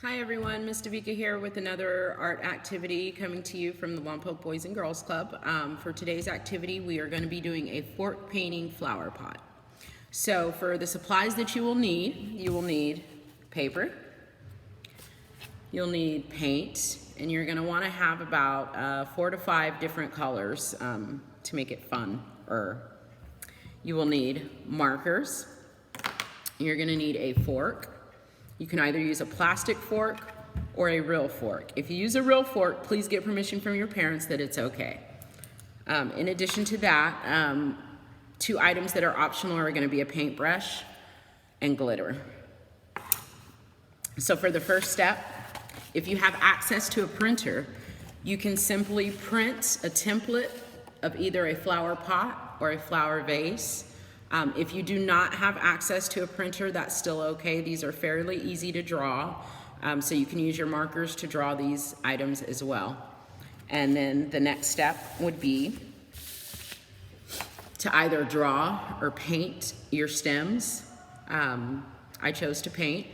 Hi everyone, Ms. Davika here with another art activity coming to you from the Lompoc Boys and Girls Club. For today's activity, we are going to be doing a fork painting flower pot. So for the supplies that you will need paper, you'll need paint, and you're going to want to have about 4 to 5 different colors to make it fun. You will need markers. You're going to need a fork. You can either use a plastic fork or a real fork. If you use a real fork, please get permission from your parents that it's okay. In addition to that, 2 items that are optional are going to be a paintbrush and glitter. So for the first step, if you have access to a printer, you can simply print a template of either a flower pot or a flower vase. If you do not have access to a printer, that's still okay. These are fairly easy to draw, so you can use your markers to draw these items as well. And then the next step would be to either draw or paint your stems. I chose to paint.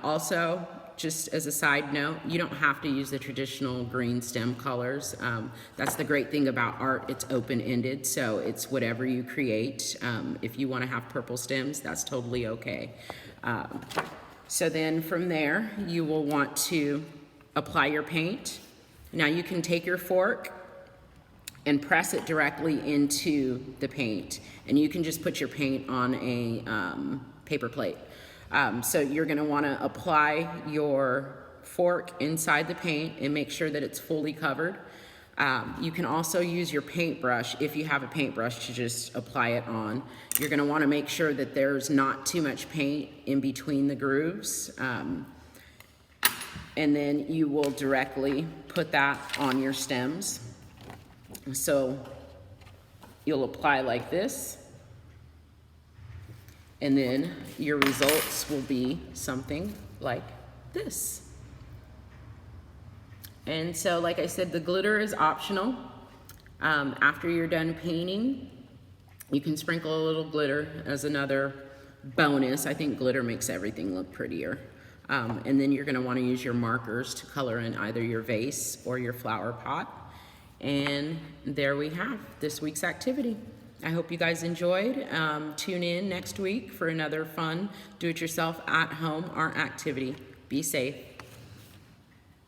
Also, just as a side note, you don't have to use the traditional green stem colors. That's the great thing about art, it's open-ended, so it's whatever you create. If you want to have purple stems, that's totally okay. So then from there, you will want to apply your paint. Now you can take your fork and press it directly into the paint, and you can just put your paint on a paper plate. So you're going to want to apply your fork inside the paint and make sure that it's fully covered. You can also use your paintbrush, if you have a paintbrush, to just apply it on. You're going to want to make sure that there's not too much paint in between the grooves. And then you will directly put that on your stems. So you'll apply like this. And then your results will be something like this. And so, like I said, the glitter is optional. After you're done painting, you can sprinkle a little glitter as another bonus. I think glitter makes everything look prettier. And then you're gonna wanna use your markers to color in either your vase or your flower pot. And there we have this week's activity. I hope you guys enjoyed. Tune in next week for another fun do-it-yourself at-home art activity. Be safe.